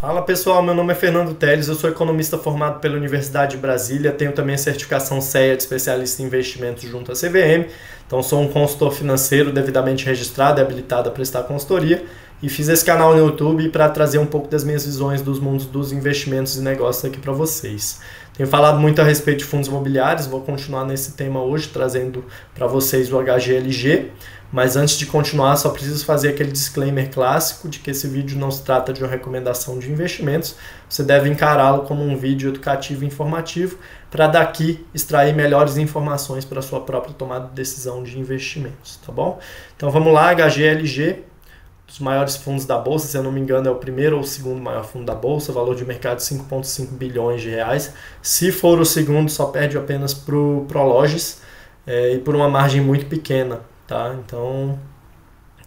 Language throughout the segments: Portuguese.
Fala pessoal, meu nome é Fernando Teles, eu sou economista formado pela Universidade de Brasília, tenho também a certificação CEA de especialista em investimentos junto à CVM, então sou um consultor financeiro devidamente registrado e habilitado a prestar consultoria e fiz esse canal no YouTube para trazer um pouco das minhas visões dos mundos dos investimentos e negócios aqui para vocês. Tenho falado muito a respeito de fundos imobiliários, vou continuar nesse tema hoje, trazendo para vocês o HGLG, mas antes de continuar, só preciso fazer aquele disclaimer clássico de que esse vídeo não se trata de uma recomendação de investimentos, você deve encará-lo como um vídeo educativo e informativo para daqui extrair melhores informações para a sua própria tomada de decisão de investimentos, tá bom? Então vamos lá, HGLG, dos maiores fundos da Bolsa, se eu não me engano é o primeiro ou o segundo maior fundo da Bolsa, valor de mercado de 5,5 bilhões de reais. Se for o segundo, só perde apenas para o Prologis e por uma margem muito pequena. Tá? Então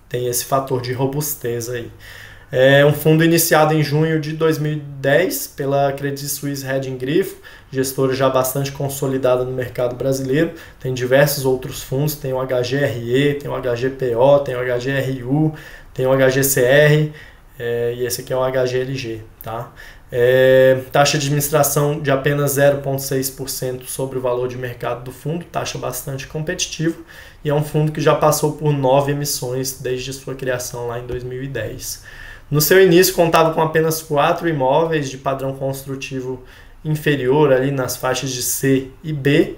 tem esse fator de robustez aí. É um fundo iniciado em junho de 2010 pela Credit Suisse Hedging Grifo, gestora já bastante consolidada no mercado brasileiro. Tem diversos outros fundos, tem o HGRE, tem o HGPO, tem o HGRU, tem o HGCR e esse aqui é o HGLG. Tá? Taxa de administração de apenas 0,6% sobre o valor de mercado do fundo, taxa bastante competitiva, e é um fundo que já passou por 9 emissões desde sua criação lá em 2010. No seu início contava com apenas 4 imóveis de padrão construtivo inferior ali nas faixas de C e B,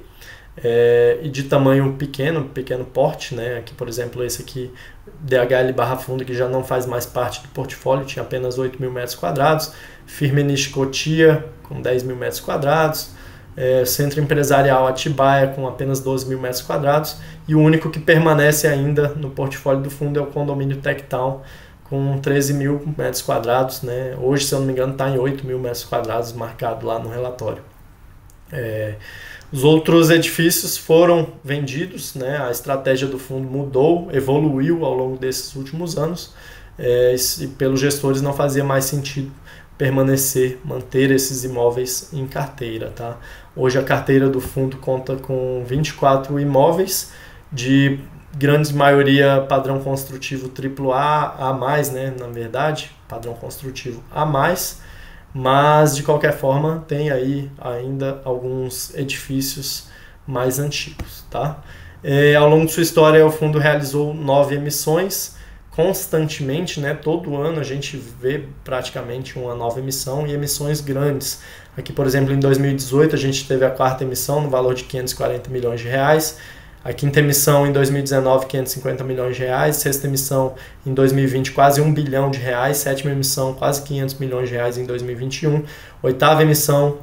e de tamanho pequeno porte, né? Aqui, por exemplo, esse aqui, DHL Barra Funda, que já não faz mais parte do portfólio, tinha apenas 8 mil metros quadrados, Firmenich Cotia, com 10 mil metros quadrados, Centro Empresarial Atibaia, com apenas 12 mil metros quadrados, e o único que permanece ainda no portfólio do fundo é o condomínio Techtown, com 13 mil metros quadrados, né? Hoje, se eu não me engano, está em 8 mil metros quadrados, marcado lá no relatório. Os outros edifícios foram vendidos, né? A estratégia do fundo mudou, evoluiu ao longo desses últimos anos, e pelos gestores não fazia mais sentido manter esses imóveis em carteira. Tá? Hoje a carteira do fundo conta com 24 imóveis, de grande maioria padrão construtivo AAA, A+, né? Na verdade, padrão construtivo A+, mas de qualquer forma tem aí ainda alguns edifícios mais antigos. Tá? Ao longo de sua história o fundo realizou 9 emissões constantemente, né? Todo ano a gente vê praticamente uma nova emissão e emissões grandes. Aqui, por exemplo, em 2018 a gente teve a 4ª emissão no valor de 540 milhões de reais, a 5ª emissão em 2019, 550 milhões de reais, 6ª emissão em 2020, quase 1 bilhão de reais, 7ª emissão, quase 500 milhões de reais em 2021, 8ª emissão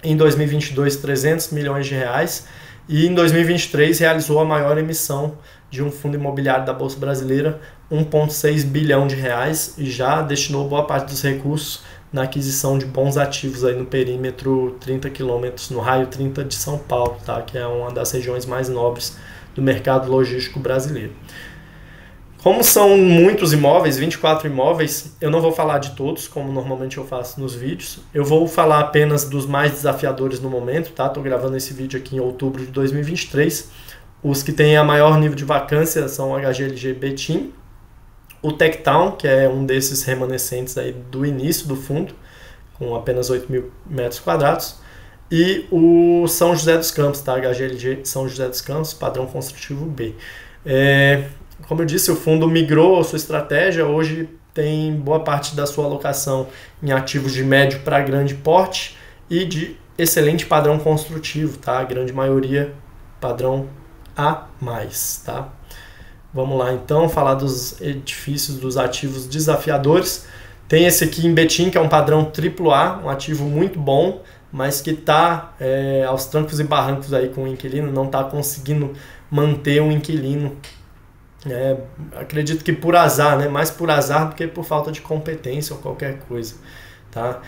em 2022, 300 milhões de reais, e em 2023 realizou a maior emissão de um fundo imobiliário da Bolsa Brasileira, 1,6 bilhão de reais, e já destinou boa parte dos recursos na aquisição de bons ativos aí no perímetro 30 km, no raio 30 de São Paulo, tá? Que é uma das regiões mais nobres do mercado logístico brasileiro. Como são muitos imóveis, 24 imóveis, eu não vou falar de todos, como normalmente eu faço nos vídeos. Eu vou falar apenas dos mais desafiadores no momento, tá? Estou gravando esse vídeo aqui em outubro de 2023. Os que têm a maior nível de vacância são o HGLG Betim, o Techtown, que é um desses remanescentes aí do início do fundo, com apenas 8 mil metros quadrados, e o São José dos Campos, tá? HGLG São José dos Campos, padrão construtivo B. Como eu disse, o fundo migrou a sua estratégia, hoje tem boa parte da sua alocação em ativos de médio para grande porte e de excelente padrão construtivo, tá? A grande maioria padrão A+, tá? Vamos lá então falar dos edifícios, dos ativos desafiadores. Tem esse aqui em Betim, que é um padrão AAA, um ativo muito bom, mas que está aos trancos e barrancos aí com o inquilino, não está conseguindo manter um inquilino. Acredito que por azar, né? Mais por azar do que por falta de competência ou qualquer coisa. Tá?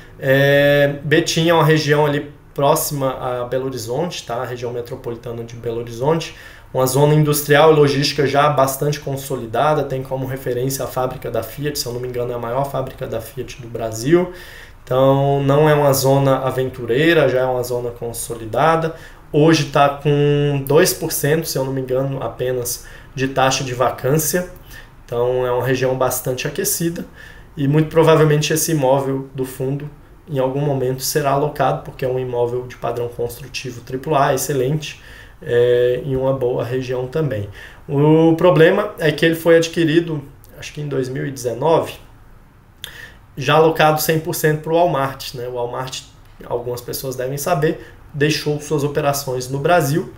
Betim é uma região ali próxima a Belo Horizonte, tá? A região metropolitana de Belo Horizonte, uma zona industrial e logística já bastante consolidada, tem como referência a fábrica da Fiat, se eu não me engano é a maior fábrica da Fiat do Brasil, então não é uma zona aventureira, já é uma zona consolidada. Hoje está com 2%, se eu não me engano, apenas de taxa de vacância, então é uma região bastante aquecida. e muito provavelmente esse imóvel do fundo em algum momento será alocado, porque é um imóvel de padrão construtivo AAA, excelente, em uma boa região também. O problema é que ele foi adquirido, acho que em 2019, já alocado 100% para o Walmart, né? O Walmart, algumas pessoas devem saber, deixou suas operações no Brasil,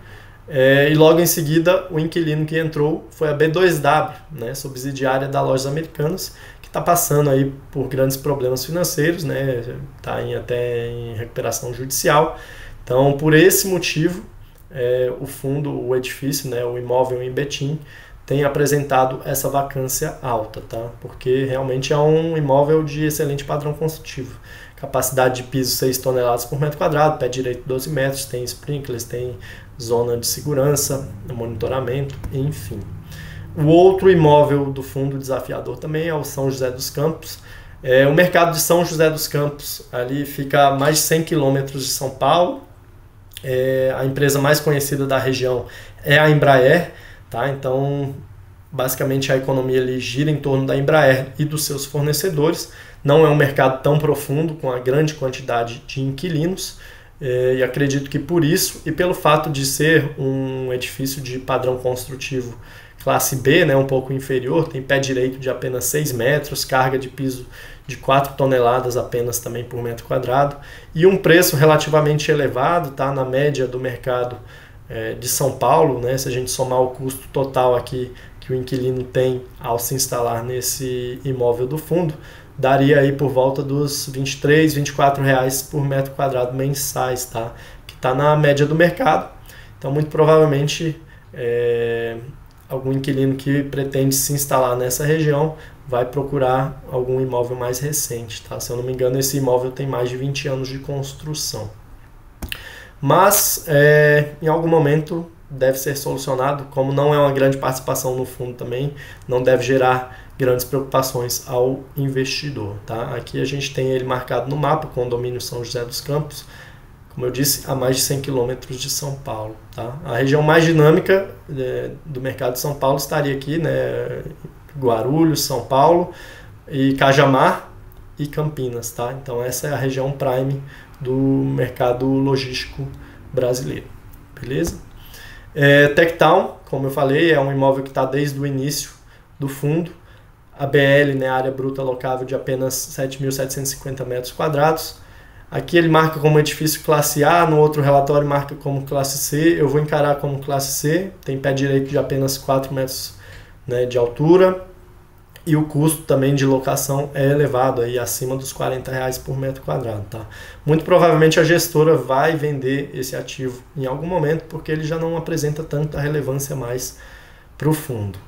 e logo em seguida o inquilino que entrou foi a B2W, né? Subsidiária da Lojas Americanas, que está passando aí por grandes problemas financeiros, né? Está até em recuperação judicial. Então, por esse motivo, o fundo, o edifício, né? O imóvel em Betim, tem apresentado essa vacância alta, tá? Porque realmente é um imóvel de excelente padrão construtivo. Capacidade de piso 6 toneladas por metro quadrado, pé direito 12 metros, tem sprinklers, tem zona de segurança, monitoramento, enfim. O outro imóvel do fundo desafiador também é o São José dos Campos. O mercado de São José dos Campos ali fica a mais de 100 quilômetros de São Paulo. A empresa mais conhecida da região é a Embraer, tá? Então, basicamente a economia ali gira em torno da Embraer e dos seus fornecedores. Não é um mercado tão profundo, com a grande quantidade de inquilinos, e acredito que por isso, e pelo fato de ser um edifício de padrão construtivo classe B, né, um pouco inferior, tem pé direito de apenas 6 metros, carga de piso de 4 toneladas apenas também por metro quadrado, e um preço relativamente elevado, tá, na média do mercado de São Paulo, né, se a gente somar o custo total aqui que o inquilino tem ao se instalar nesse imóvel do fundo, daria aí por volta dos R$ 23, R$ 24 reais por metro quadrado mensais, tá? Que está na média do mercado. Então, muito provavelmente, algum inquilino que pretende se instalar nessa região vai procurar algum imóvel mais recente, tá? Se eu não me engano, esse imóvel tem mais de 20 anos de construção. Mas, em algum momento, deve ser solucionado, como não é uma grande participação no fundo também, não deve gerar grandes preocupações ao investidor, tá? Aqui a gente tem ele marcado no mapa, condomínio São José dos Campos, como eu disse, a mais de 100 quilômetros de São Paulo, tá? A região mais dinâmica do mercado de São Paulo estaria aqui, né? Guarulhos, São Paulo, e Cajamar e Campinas, tá? Então essa é a região prime do mercado logístico brasileiro, beleza? Techtown, como eu falei, é um imóvel que está desde o início do fundo. A BL, né, área bruta locável de apenas 7.750 metros quadrados. Aqui ele marca como edifício classe A, no outro relatório marca como classe C. Eu vou encarar como classe C, tem pé direito de apenas 4 metros, né, de altura. E o custo também de locação é elevado, aí, acima dos R$ 40 reais por metro quadrado. Tá? Muito provavelmente a gestora vai vender esse ativo em algum momento, porque ele já não apresenta tanta relevância mais para o fundo.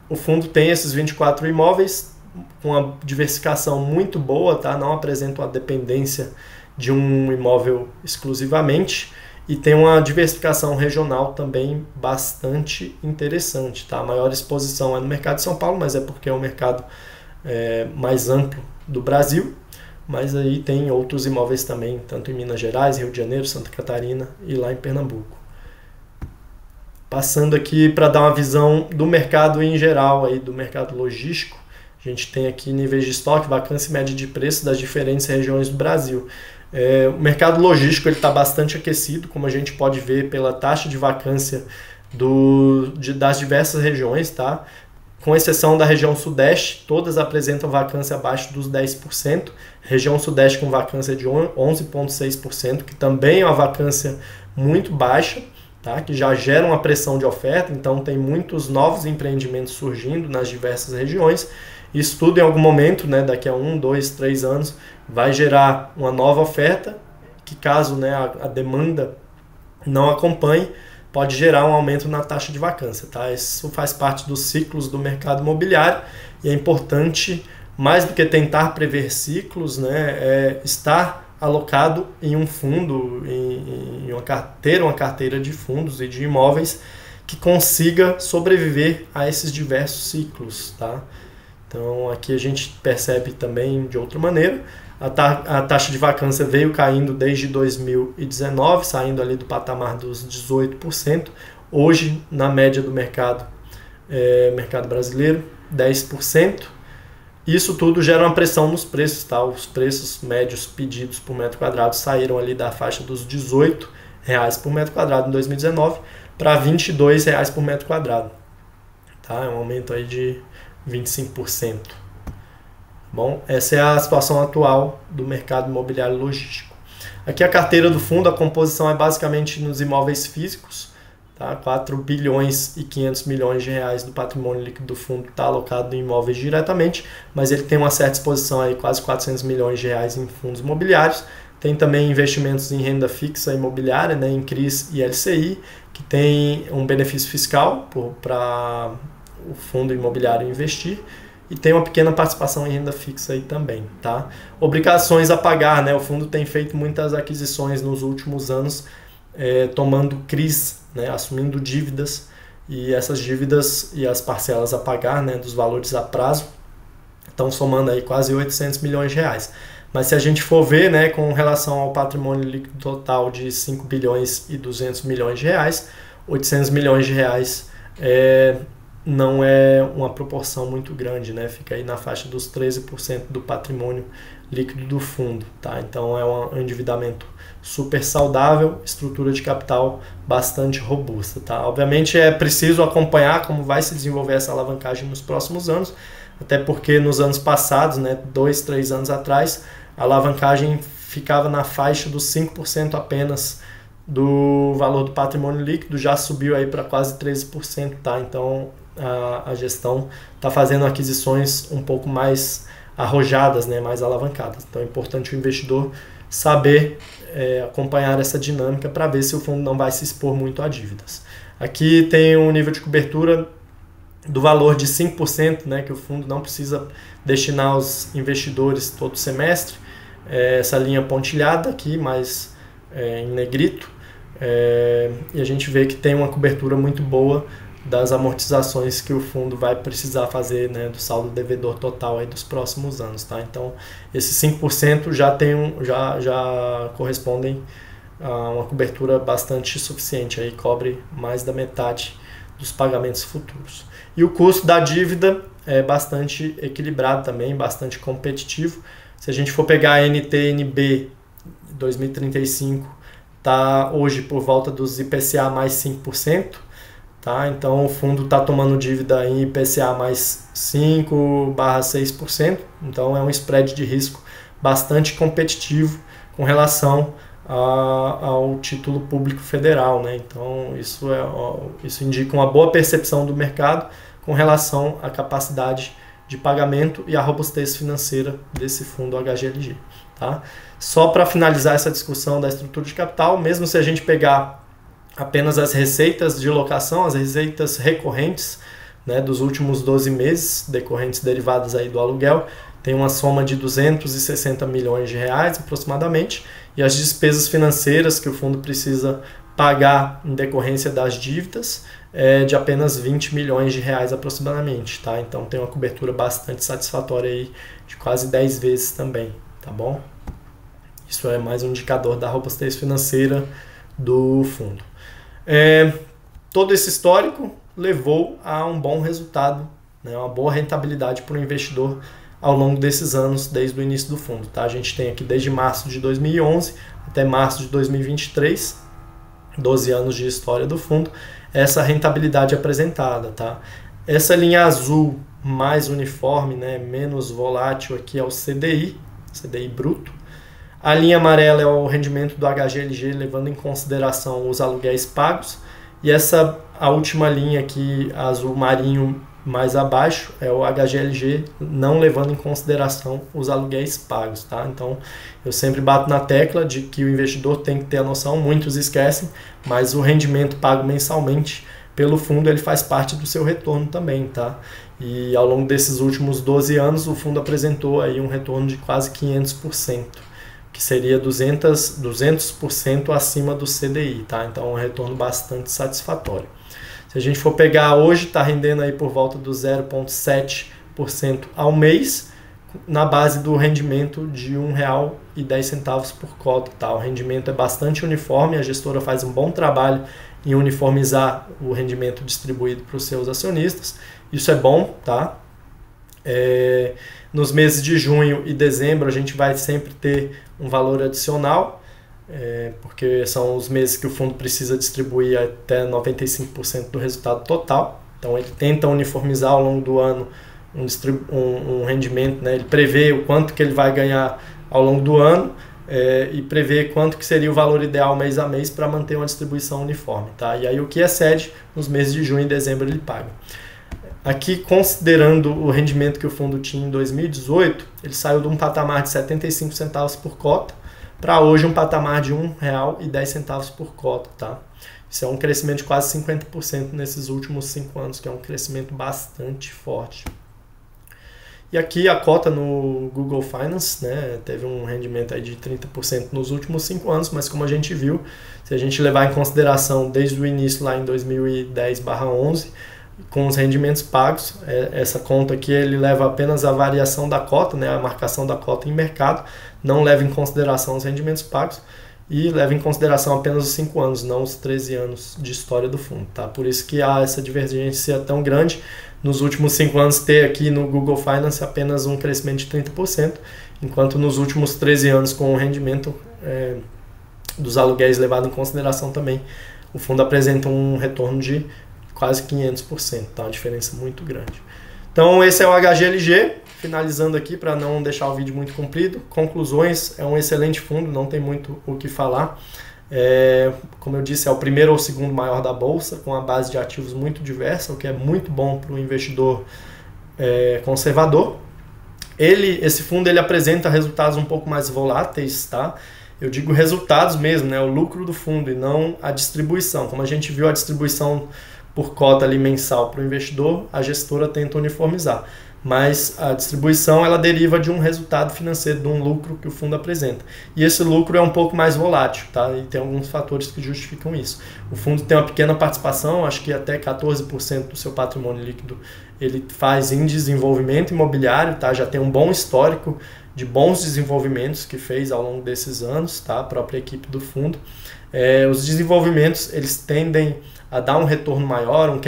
O fundo tem esses 24 imóveis, com uma diversificação muito boa, tá? Não apresenta uma dependência de um imóvel exclusivamente, e tem uma diversificação regional também bastante interessante. Tá? A maior exposição é no mercado de São Paulo, mas é porque é o mercado mais amplo do Brasil, mas aí tem outros imóveis também, tanto em Minas Gerais, Rio de Janeiro, Santa Catarina e lá em Pernambuco. Passando aqui para dar uma visão do mercado em geral, aí, do mercado logístico, a gente tem aqui níveis de estoque, vacância e média de preço das diferentes regiões do Brasil. O mercado logístico está bastante aquecido, como a gente pode ver pela taxa de vacância das diversas regiões, tá? Com exceção da região sudeste, todas apresentam vacância abaixo dos 10%, região sudeste com vacância de 11,6%, que também é uma vacância muito baixa, tá? Que já gera uma pressão de oferta, então tem muitos novos empreendimentos surgindo nas diversas regiões. Isso tudo em algum momento, né, daqui a 1, 2, 3 anos, vai gerar uma nova oferta, que caso, né, a demanda não acompanhe, pode gerar um aumento na taxa de vacância. Tá? Isso faz parte dos ciclos do mercado imobiliário e é importante, mais do que tentar prever ciclos, né, estar alocado em um fundo, em uma carteira de fundos e de imóveis que consiga sobreviver a esses diversos ciclos. Tá? Então aqui a gente percebe também de outra maneira, a taxa de vacância veio caindo desde 2019, saindo ali do patamar dos 18%, hoje na média do mercado brasileiro, 10%. Isso tudo gera uma pressão nos preços, tá? Os preços médios pedidos por metro quadrado saíram ali da faixa dos R$18 por metro quadrado em 2019 para R$22 por metro quadrado, tá? É um aumento aí de 25%. Bom, essa é a situação atual do mercado imobiliário logístico. Aqui a carteira do fundo, a composição é basicamente nos imóveis físicos, tá? 4 bilhões e 500 milhões de reais do patrimônio líquido do fundo está alocado em imóveis diretamente, mas ele tem uma certa exposição aí, quase 400 milhões de reais em fundos imobiliários. Tem também investimentos em renda fixa imobiliária, né, em CRIs e LCI, que tem um benefício fiscal para o fundo imobiliário investir. E tem uma pequena participação em renda fixa aí também, tá? Obrigações a pagar, né? O fundo tem feito muitas aquisições nos últimos anos, tomando CRIs, né? Assumindo dívidas, e essas dívidas e as parcelas a pagar, né? Dos valores a prazo, estão somando aí quase 800 milhões de reais. Mas se a gente for ver, né, com relação ao patrimônio líquido total de 5 bilhões e 200 milhões de reais, 800 milhões de reais não é uma proporção muito grande, né? Fica aí na faixa dos 13% do patrimônio líquido do fundo, tá? Então é um endividamento super saudável, estrutura de capital bastante robusta, tá? Obviamente é preciso acompanhar como vai se desenvolver essa alavancagem nos próximos anos, até porque nos anos passados, né, 2, 3 anos atrás, a alavancagem ficava na faixa dos 5% apenas do valor do patrimônio líquido, já subiu aí para quase 13%, tá? Então a gestão está fazendo aquisições um pouco mais arrojadas, né, mais alavancadas. Então é importante o investidor saber acompanhar essa dinâmica para ver se o fundo não vai se expor muito a dívidas. Aqui tem um nível de cobertura do valor de 5%, né, que o fundo não precisa destinar aos investidores todo semestre. Essa linha pontilhada aqui, mais em negrito, e a gente vê que tem uma cobertura muito boa das amortizações que o fundo vai precisar fazer, né, do saldo devedor total aí dos próximos anos, tá? Então, esses 5% já correspondem a uma cobertura bastante suficiente, aí cobre mais da metade dos pagamentos futuros. E o custo da dívida é bastante equilibrado também, bastante competitivo. Se a gente for pegar a NTN-B 2035, tá hoje por volta dos IPCA mais 5%. Tá? Então o fundo está tomando dívida em IPCA mais 5/6%, então é um spread de risco bastante competitivo com relação ao título público federal, né? Então isso indica uma boa percepção do mercado com relação à capacidade de pagamento e à robustez financeira desse fundo HGLG. Tá? Só para finalizar essa discussão da estrutura de capital, mesmo se a gente pegar apenas as receitas de locação, as receitas recorrentes, né, dos últimos 12 meses, decorrentes derivadas aí do aluguel, tem uma soma de 260 milhões de reais aproximadamente, e as despesas financeiras que o fundo precisa pagar em decorrência das dívidas de apenas 20 milhões de reais aproximadamente, tá? Então tem uma cobertura bastante satisfatória aí, de quase 10 vezes também, tá bom? Isso é mais um indicador da robustez financeira do fundo. Todo esse histórico levou a um bom resultado, né, uma boa rentabilidade para o investidor ao longo desses anos, desde o início do fundo. Tá? A gente tem aqui desde março de 2011 até março de 2023, 12 anos de história do fundo, essa rentabilidade apresentada. Tá? Essa linha azul mais uniforme, né, menos volátil, aqui é o CDI bruto. A linha amarela é o rendimento do HGLG, levando em consideração os aluguéis pagos. E a última linha aqui, azul marinho mais abaixo, é o HGLG, não levando em consideração os aluguéis pagos. Tá? Então, eu sempre bato na tecla de que o investidor tem que ter a noção, muitos esquecem, mas o rendimento pago mensalmente pelo fundo, ele faz parte do seu retorno também. Tá? E ao longo desses últimos 12 anos, o fundo apresentou aí um retorno de quase 500%. Que seria 200% acima do CDI, tá? Então, um retorno bastante satisfatório. Se a gente for pegar hoje, está rendendo aí por volta do 0,7% ao mês, na base do rendimento de R$ 1,10 por cota, tá? O rendimento é bastante uniforme, a gestora faz um bom trabalho em uniformizar o rendimento distribuído para os seus acionistas. Isso é bom, tá? Nos meses de junho e dezembro a gente vai sempre ter um valor adicional, porque são os meses que o fundo precisa distribuir até 95% do resultado total. Então ele tenta uniformizar ao longo do ano um rendimento, né? Ele prevê o quanto que ele vai ganhar ao longo do ano e prevê quanto que seria o valor ideal mês a mês para manter uma distribuição uniforme. Tá? E aí o que excede nos meses de junho e dezembro ele paga. Aqui, considerando o rendimento que o fundo tinha em 2018, ele saiu de um patamar de 75 centavos por cota para hoje um patamar de R$ 1,10 por cota. Tá? Isso é um crescimento de quase 50% nesses últimos 5 anos, que é um crescimento bastante forte. E aqui a cota no Google Finance, né, teve um rendimento aí de 30% nos últimos 5 anos, mas como a gente viu, se a gente levar em consideração desde o início lá em 2010/11, com os rendimentos pagos, essa conta aqui ele leva apenas a variação da cota, né, a marcação da cota em mercado, não leva em consideração os rendimentos pagos e leva em consideração apenas os 5 anos, não os 13 anos de história do fundo. Tá? Por isso que há essa divergência tão grande. Nos últimos 5 anos ter aqui no Google Finance apenas um crescimento de 30%, enquanto nos últimos 13 anos com o rendimento dos aluguéis levado em consideração também, o fundo apresenta um retorno de quase 500%, tá? Uma diferença muito grande. Então esse é o HGLG, finalizando aqui para não deixar o vídeo muito comprido. Conclusões, é um excelente fundo, não tem muito o que falar. Como eu disse, é o primeiro ou segundo maior da bolsa, com uma base de ativos muito diversa, o que é muito bom para o investidor conservador. Esse fundo ele apresenta resultados um pouco mais voláteis, tá? Eu digo resultados mesmo, né? O lucro do fundo e não a distribuição. Como a gente viu a distribuição por cota ali mensal para o investidor, a gestora tenta uniformizar. Mas a distribuição ela deriva de um resultado financeiro, de um lucro que o fundo apresenta. E esse lucro é um pouco mais volátil, tá? E tem alguns fatores que justificam isso. O fundo tem uma pequena participação, acho que até 14% do seu patrimônio líquido ele faz em desenvolvimento imobiliário, tá? Já tem um bom histórico de bons desenvolvimentos que fez ao longo desses anos, tá? A própria equipe do fundo. Os desenvolvimentos eles tendem a dar um retorno maior,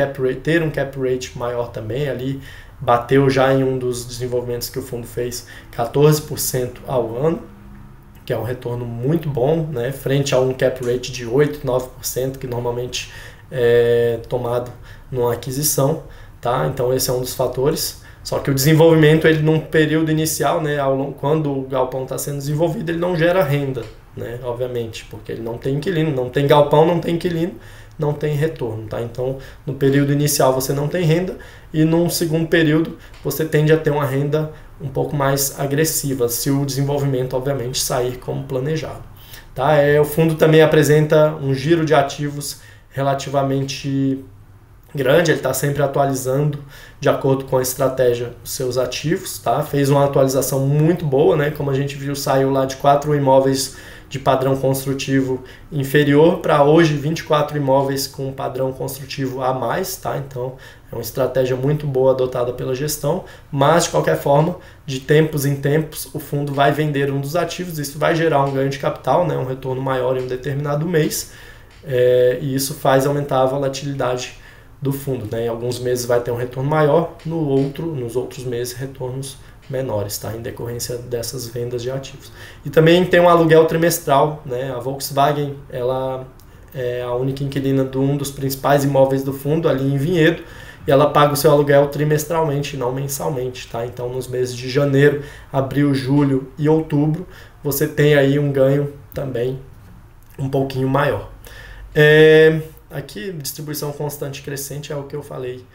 ter um cap rate maior também ali. Bateu já em um dos desenvolvimentos que o fundo fez 14% ao ano, que é um retorno muito bom, né? Frente a um cap rate de 8%, 9%, que normalmente é tomado numa aquisição. Tá? Então esse é um dos fatores. Só que o desenvolvimento, ele num período inicial, né, quando o galpão está sendo desenvolvido, ele não gera renda, né, obviamente, porque ele não tem inquilino, não tem galpão, não tem inquilino, não tem retorno. Tá? Então, no período inicial você não tem renda e num segundo período você tende a ter uma renda um pouco mais agressiva, se o desenvolvimento, obviamente, sair como planejado. Tá? O fundo também apresenta um giro de ativos relativamente grande, ele está sempre atualizando de acordo com a estratégia dos seus ativos. Tá? Fez uma atualização muito boa, né? Como a gente viu, saiu lá de 4 imóveis de padrão construtivo inferior para hoje 24 imóveis com padrão construtivo a mais, tá? Então é uma estratégia muito boa adotada pela gestão, mas de qualquer forma, de tempos em tempos, o fundo vai vender um dos ativos, isso vai gerar um ganho de capital, né? Um retorno maior em um determinado mês, e isso faz aumentar a volatilidade do fundo, né? Em alguns meses vai ter um retorno maior, nos outros meses retornos menores, tá? Em decorrência dessas vendas de ativos. E também tem um aluguel trimestral, né? A Volkswagen, ela é a única inquilina de um dos principais imóveis do fundo, ali em Vinhedo, e ela paga o seu aluguel trimestralmente, não mensalmente, tá? Então, nos meses de janeiro, abril, julho e outubro, você tem aí um ganho também um pouquinho maior. Aqui, distribuição constante crescente é o que eu falei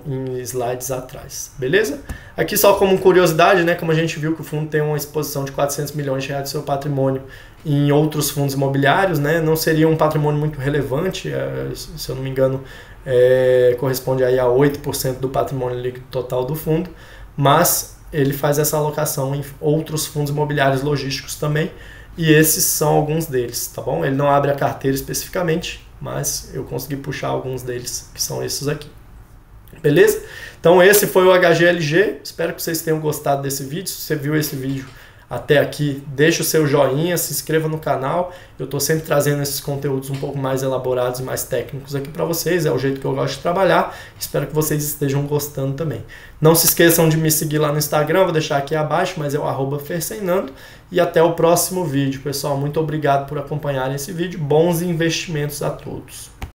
em slides atrás, beleza? Aqui só como curiosidade, né, como a gente viu que o fundo tem uma exposição de 400 milhões de reais do seu patrimônio em outros fundos imobiliários, né, não seria um patrimônio muito relevante, se eu não me engano, corresponde aí a 8% do patrimônio líquido total do fundo, mas ele faz essa alocação em outros fundos imobiliários logísticos também, e esses são alguns deles, tá bom? Ele não abre a carteira especificamente, mas eu consegui puxar alguns deles, que são esses aqui. Beleza? Então esse foi o HGLG, espero que vocês tenham gostado desse vídeo. Se você viu esse vídeo até aqui, deixa o seu joinha, se inscreva no canal. Eu estou sempre trazendo esses conteúdos um pouco mais elaborados e mais técnicos aqui para vocês, é o jeito que eu gosto de trabalhar. Espero que vocês estejam gostando também. Não se esqueçam de me seguir lá no Instagram, vou deixar aqui abaixo, mas é o @fersenando. E até o próximo vídeo, pessoal. Muito obrigado por acompanharem esse vídeo. Bons investimentos a todos.